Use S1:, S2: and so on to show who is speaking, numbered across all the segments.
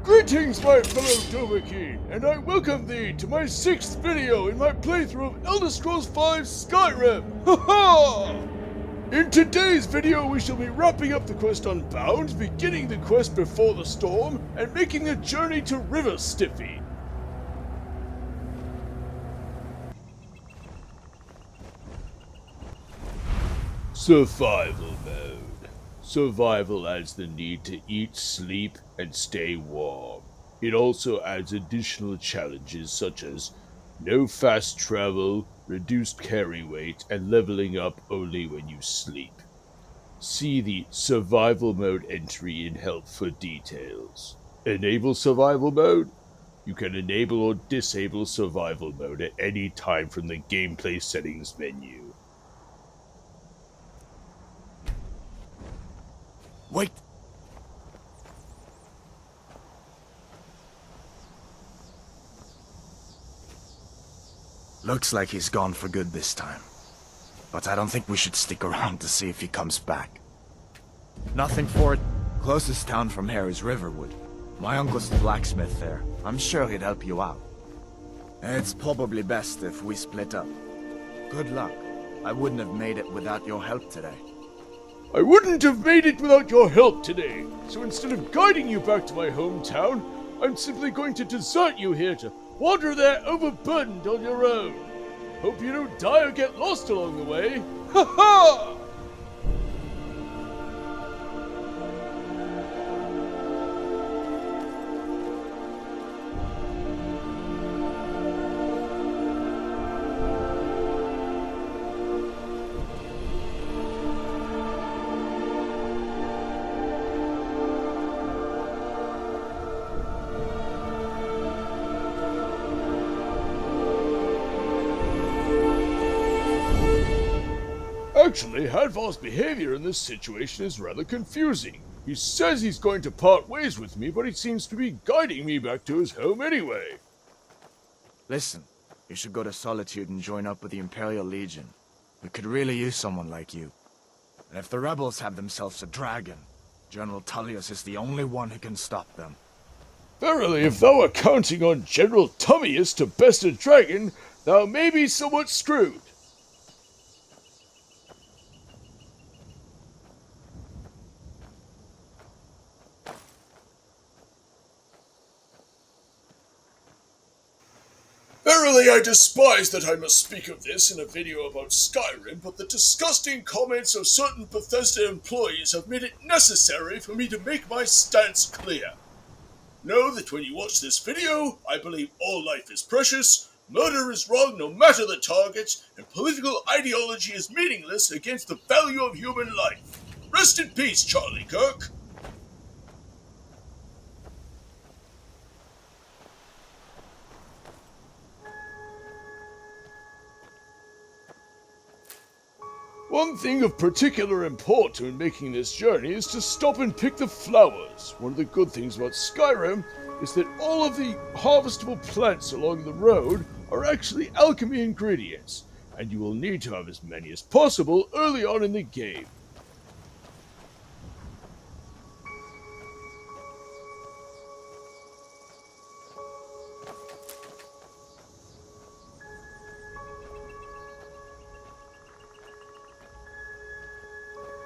S1: Greetings, my fellow Dovahkiin, and I welcome thee to my 6th video in my playthrough of Elder Scrolls V Skyrim! Ha-ha! In today's video we shall be wrapping up the quest Unbound, beginning the quest Before the Storm, and making a journey to River Stiffy. Survival mode. Survival adds the need to eat, sleep, and stay warm. It also adds additional challenges such as no fast travel, reduced carry weight, and leveling up only when you sleep. See the Survival Mode entry in Help for details. Enable Survival Mode? You can enable or disable Survival Mode at any time from the Gameplay Settings menu.
S2: Wait! Looks like he's gone for good this time. But I don't think we should stick around to see if he comes back. Nothing for it. Closest town from here is Riverwood. My uncle's the blacksmith there. I'm sure he'd help you out. It's probably best if we split up. Good luck. I wouldn't have made it without your help today.
S1: I wouldn't have made it without your help today, so instead of guiding you back to my hometown, I'm simply going to desert you here to wander there overburdened on your own. Hope you don't die or get lost along the way. Ha ha! Actually, Hadvar's behavior in this situation is rather confusing. He says he's going to part ways with me, but he seems to be guiding me back to his home anyway.
S2: Listen, you should go to Solitude and join up with the Imperial Legion. We could really use someone like you. And if the rebels have themselves a dragon, General Tullius is the only one who can stop them.
S1: Verily, if thou art counting on General Tullius to best a dragon, thou may be somewhat screwed. Verily, I despise that I must speak of this in a video about Skyrim, but the disgusting comments of certain Bethesda employees have made it necessary for me to make my stance clear. Know that when you watch this video, I believe all life is precious, murder is wrong no matter the target, and political ideology is meaningless against the value of human life. Rest in peace, Charlie Kirk. One thing of particular import in making this journey is to stop and pick the flowers. One of the good things about Skyrim is that all of the harvestable plants along the road are actually alchemy ingredients, and you will need to have as many as possible early on in the game.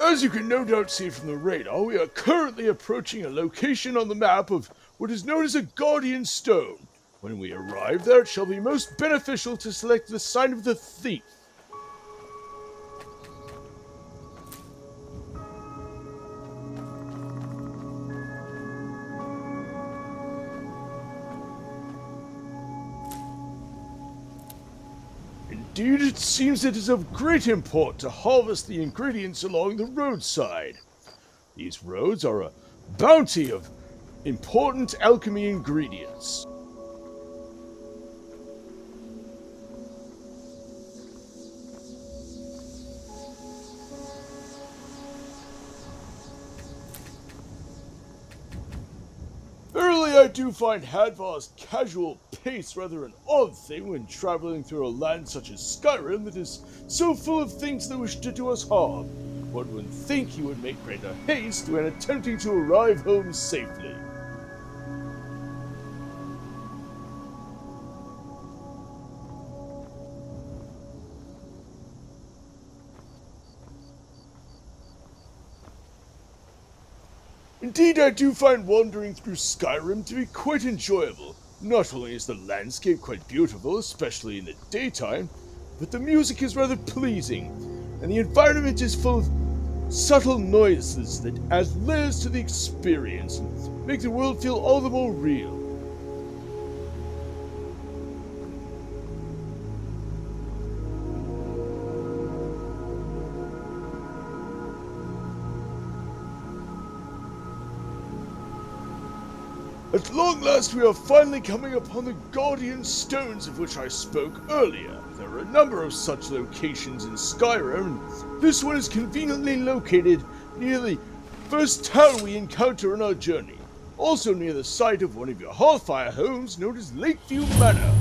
S1: As you can no doubt see from the radar, we are currently approaching a location on the map of what is known as a Guardian Stone. When we arrive there, it shall be most beneficial to select the sign of the thief. Indeed, it seems it is of great import to harvest the ingredients along the roadside. These roads are a bounty of important alchemy ingredients. Verily, I do find Hadvar's casual pace rather an odd thing when traveling through a land such as Skyrim that is so full of things that wish to do us harm. One would think he would make greater haste when attempting to arrive home safely. Indeed, I do find wandering through Skyrim to be quite enjoyable. Not only is the landscape quite beautiful, especially in the daytime, but the music is rather pleasing, and the environment is full of subtle noises that add layers to the experience and make the world feel all the more real. At long last we are finally coming upon the Guardian Stones of which I spoke earlier. There are a number of such locations in Skyrim, and this one is conveniently located near the first town we encounter on our journey, also near the site of one of your Hellfire homes known as Lakeview Manor.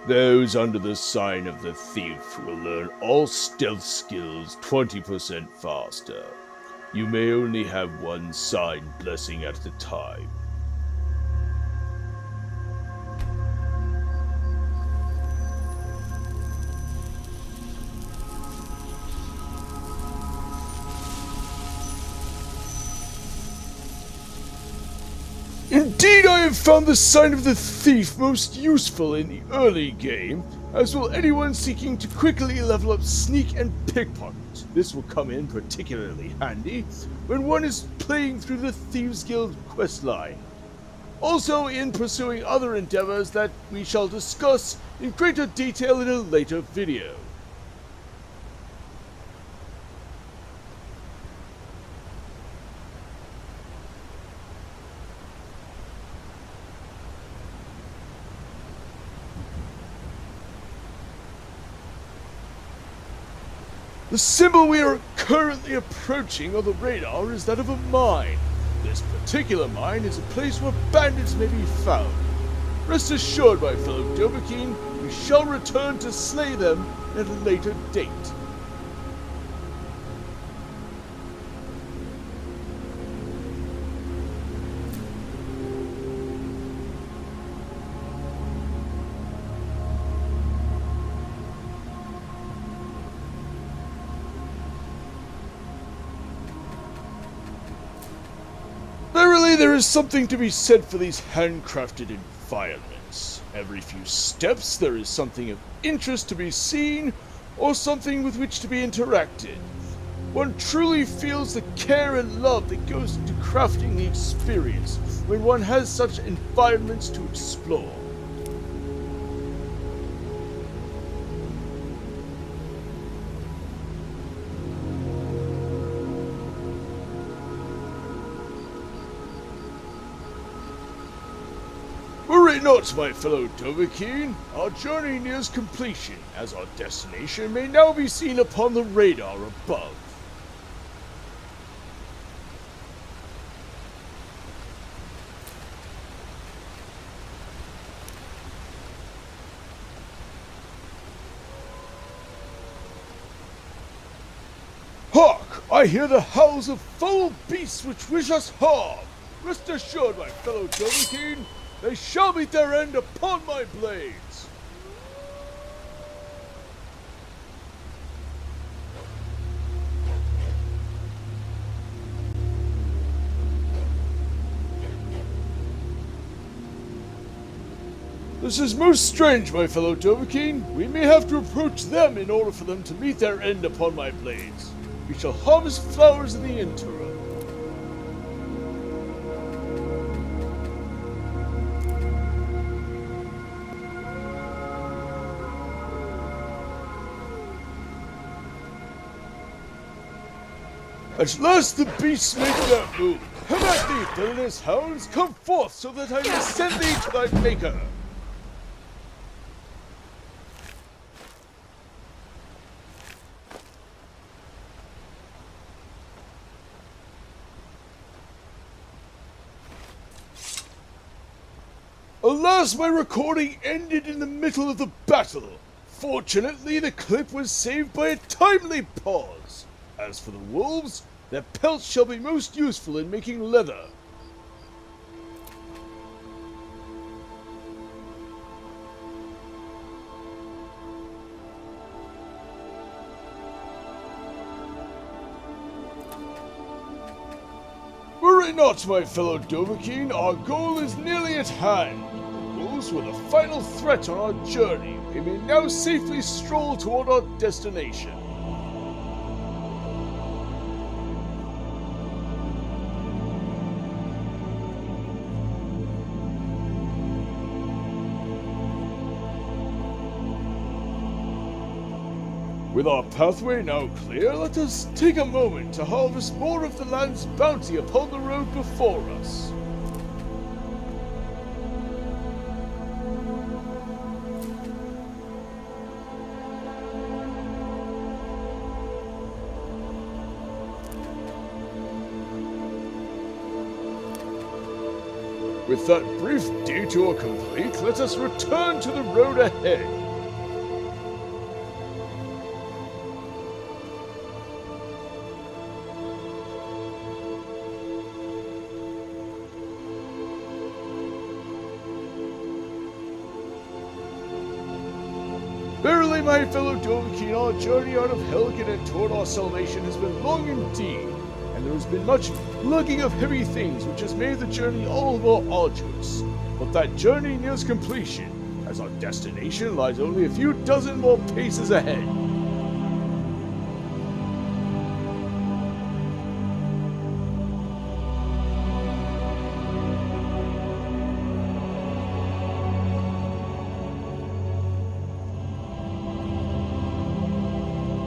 S1: Those under the sign of the thief will learn all stealth skills 20% faster. You may only have one sign blessing at a time. Indeed, I have found the sign of the thief most useful in the early game, as will anyone seeking to quickly level up sneak and pickpocket. This will come in particularly handy when one is playing through the Thieves Guild questline. Also in pursuing other endeavors that we shall discuss in greater detail in a later video. The symbol we are currently approaching on the radar is that of a mine. This particular mine is a place where bandits may be found. Rest assured, my fellow Dovahkiin, we shall return to slay them at a later date. Verily, there is something to be said for these handcrafted environments. Every few steps there is something of interest to be seen, or something with which to be interacted. One truly feels the care and love that goes into crafting the experience when one has such environments to explore. Worry not, my fellow Dovahkiin. Our journey nears completion, as our destination may now be seen upon the radar above. Hark! I hear the howls of foul beasts which wish us harm. Rest assured, my fellow Dovahkiin, they shall meet their end upon my blades! This is most strange, my fellow Dovahkiin. We may have to approach them in order for them to meet their end upon my blades. We shall harvest flowers in the interim. At last the beasts make their move. Come at thee, villainous hounds! Come forth, so that I may send thee to thy maker! Alas, my recording ended in the middle of the battle. Fortunately, the clip was saved by a timely pause. As for the wolves, their pelts shall be most useful in making leather. Worry not, my fellow Dovahkiin, our goal is nearly at hand. The wolves were the final threat on our journey. We may now safely stroll toward our destination. With our pathway now clear, let us take a moment to harvest more of the land's bounty upon the road before us. With that brief detour complete, let us return to the road ahead. Verily, my fellow Dovahkiin, our journey out of Helgen and toward our salvation has been long indeed, and there has been much lugging of heavy things which has made the journey all the more arduous. But that journey nears completion, as our destination lies only a few dozen more paces ahead.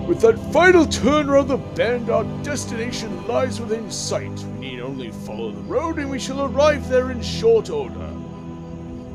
S1: With that final turn around the bend, our destination lies within sight. We need only follow the road and we shall arrive there in short order.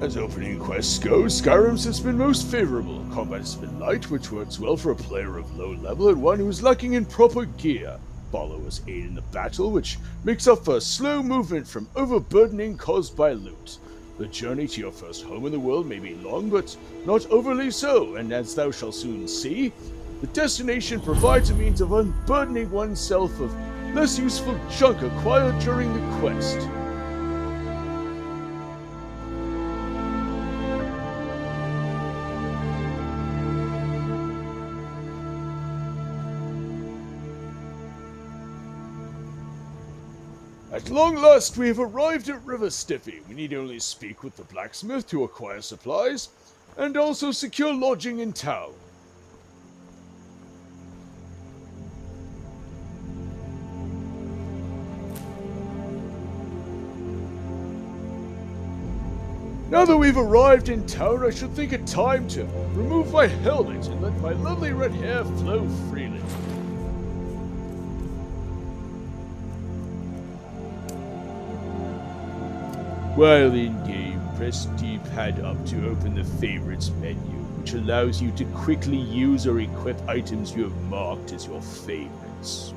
S1: As opening quests go, Skyrim's has been most favorable. Combat has been light, which works well for a player of low level and one who is lacking in proper gear. Followers aid in the battle, which makes up for slow movement from overburdening caused by loot. The journey to your first home in the world may be long, but not overly so, and as thou shalt soon see, the destination provides a means of unburdening oneself of less useful junk acquired during the quest. At long last, we have arrived at River Stiffy. We need only speak with the blacksmith to acquire supplies, and also secure lodging in town. Now that we've arrived in town, I should think it time to remove my helmet and let my lovely red hair flow freely. While in-game, press D-pad up to open the favorites menu, which allows you to quickly use or equip items you have marked as your favorites.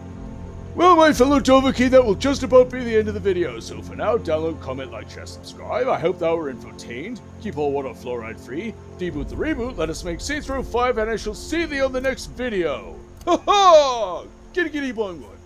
S1: Well, my fellow Dovahkiin, that will just about be the end of the video. So for now, download, comment, like, share, subscribe. I hope thou were infotained. Keep all water fluoride free. Deboot the reboot. Let us make Saints Row 5, and I shall see thee on the next video. Ha ha! Giddy giddy boing boing.